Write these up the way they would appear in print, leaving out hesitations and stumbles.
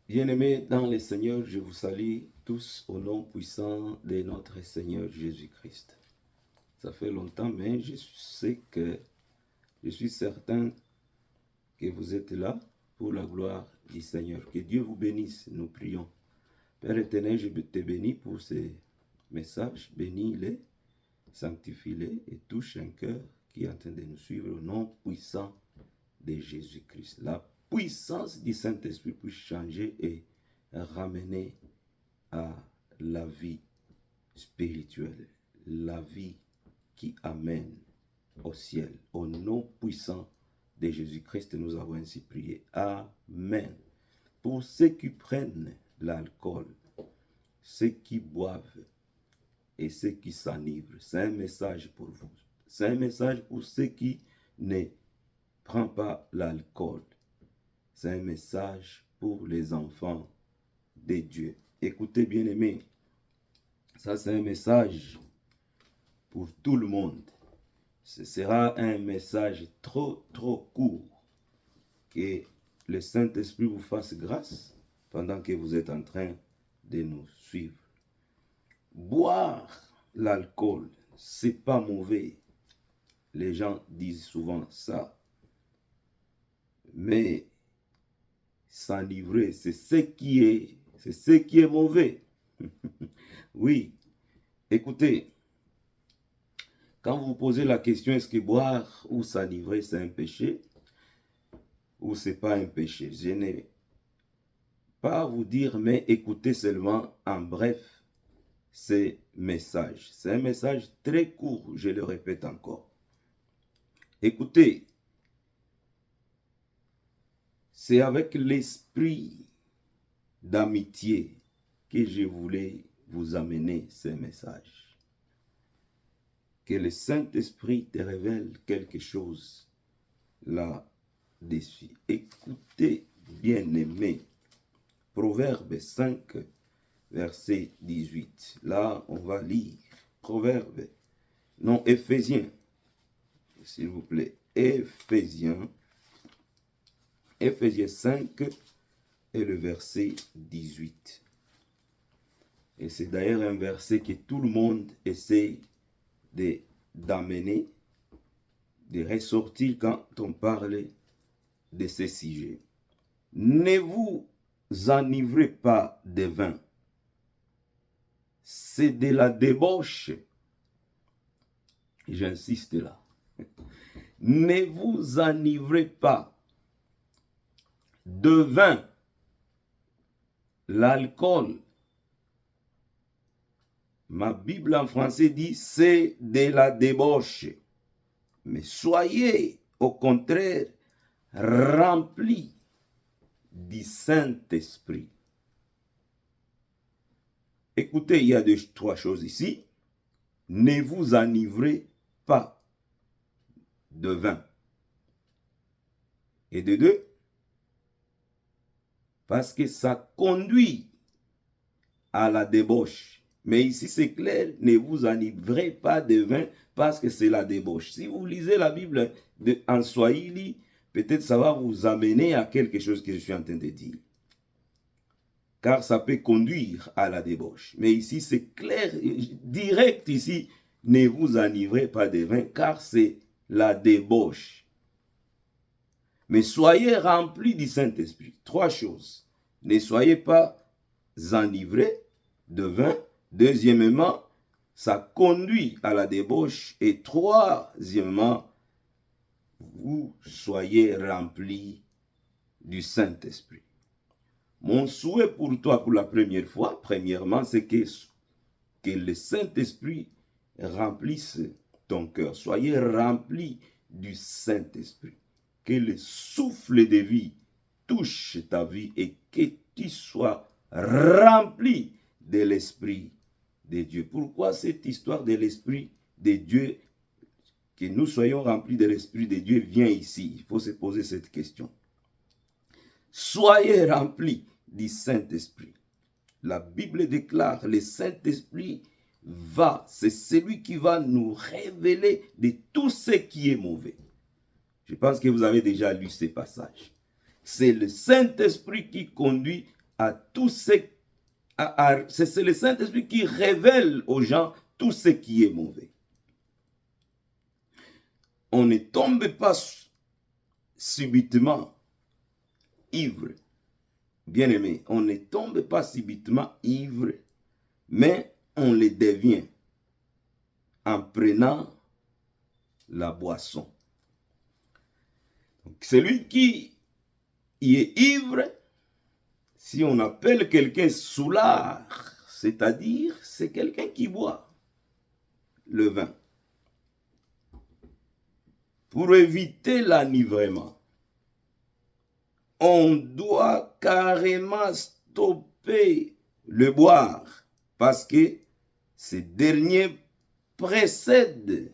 Bien-aimés dans le Seigneur, je vous salue tous au nom puissant de notre Seigneur Jésus-Christ. Ça fait longtemps, mais je suis certain que vous êtes là pour la gloire du Seigneur. Que Dieu vous bénisse, nous prions. Père éternel, je te bénis pour ces messages. Bénis-les, sanctifie-les et touche un cœur qui est en train de nous suivre au nom puissant de Jésus-Christ. La puissance du Saint-Esprit pour changer et ramener à la vie spirituelle, la vie qui amène au ciel. Au nom puissant de Jésus-Christ, nous avons ainsi prié. Amen. Pour ceux qui prennent l'alcool, ceux qui boivent et ceux qui s'enivrent, c'est un message pour vous. C'est un message pour ceux qui ne prennent pas l'alcool. C'est un message pour les enfants de Dieu. Écoutez, bien-aimés, ça c'est un message pour tout le monde. Ce sera un message trop court. Que le Saint-Esprit vous fasse grâce pendant que vous êtes en train de nous suivre. Boire l'alcool, c'est pas mauvais. Les gens disent souvent ça. Mais s'enivrer, c'est ce qui est mauvais. Oui. Écoutez, quand vous vous posez la question, est-ce que boire ou s'enivrer, c'est un péché ou c'est pas un péché? Je n'ai pas à vous dire, mais écoutez seulement en bref ces messages. C'est un message très court, je le répète encore. Écoutez, c'est avec l'esprit d'amitié que je voulais vous amener ces messages. Que le Saint-Esprit te révèle quelque chose là-dessus. Écoutez, bien-aimés, Proverbe 5, verset 18. Là, on va lire Éphésiens, s'il vous plaît. Éphésiens 5 et le verset 18. Et c'est d'ailleurs un verset que tout le monde essaie d'amener, de ressortir quand on parle de ces sujets. Ne vous enivrez pas de vin. C'est de la débauche. J'insiste là. Ne vous enivrez pas de vin. L'alcool, ma Bible en français dit, c'est de la débauche. Mais soyez au contraire remplis du Saint-Esprit. Écoutez, il y a trois choses ici. Ne vous enivrez pas de vin. Et de deux, parce que ça conduit à la débauche. Mais ici c'est clair, ne vous enivrez pas de vin parce que c'est la débauche. Si vous lisez la Bible en Swahili, peut-être ça va vous amener à quelque chose que je suis en train de dire. Car ça peut conduire à la débauche. Mais ici c'est clair, direct ici, ne vous enivrez pas de vin car c'est la débauche. Mais soyez remplis du Saint-Esprit. Trois choses. Ne soyez pas enivrés de vin. Deuxièmement, ça conduit à la débauche. Et troisièmement, vous soyez remplis du Saint-Esprit. Mon souhait pour toi pour la première fois, premièrement, c'est que le Saint-Esprit remplisse ton cœur. Soyez remplis du Saint-Esprit. Que le souffle de vie touche ta vie et que tu sois rempli de l'Esprit de Dieu. Pourquoi cette histoire de l'Esprit de Dieu, que nous soyons remplis de l'Esprit de Dieu, vient ici? Il faut se poser cette question. Soyez remplis du Saint-Esprit. La Bible déclare, le Saint-Esprit c'est celui qui va nous révéler de tout ce qui est mauvais. Je pense que vous avez déjà lu ces passages. C'est le Saint-Esprit qui conduit à tous ceux. C'est le Saint-Esprit qui révèle aux gens tout ce qui est mauvais. On ne tombe pas subitement ivre. Bien-aimé, on ne tombe pas subitement ivre, mais on le devient en prenant la boisson. Donc, celui qui est ivre, si on appelle quelqu'un soulard, c'est-à-dire c'est quelqu'un qui boit le vin. Pour éviter l'enivrement, on doit carrément stopper le boire parce que ce dernier précède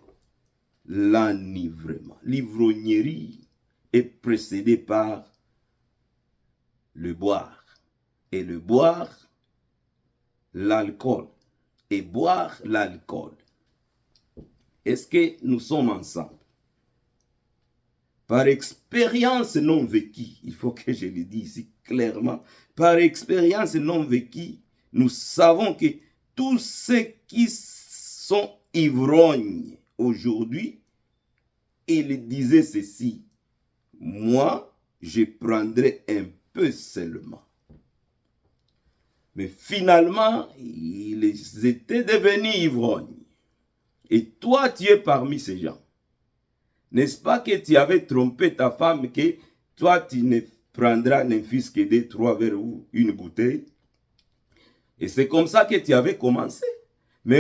l'enivrement. L'ivrognerie est précédée par le boire. Et le boire, l'alcool. Et boire l'alcool. Est-ce que nous sommes ensemble? Par expérience non vécue, il faut que je le dise ici clairement, par expérience non vécue, nous savons que tous ceux qui sont ivrognes aujourd'hui, ils disaient ceci: moi, je prendrai un peu seulement. Mais finalement, ils étaient devenus ivrognes. Et toi, tu es parmi ces gens. N'est-ce pas que tu avais trompé ta femme que toi, tu ne prendras n'un fils que 2, 3 verres ou une bouteille? Et c'est comme ça que tu avais commencé.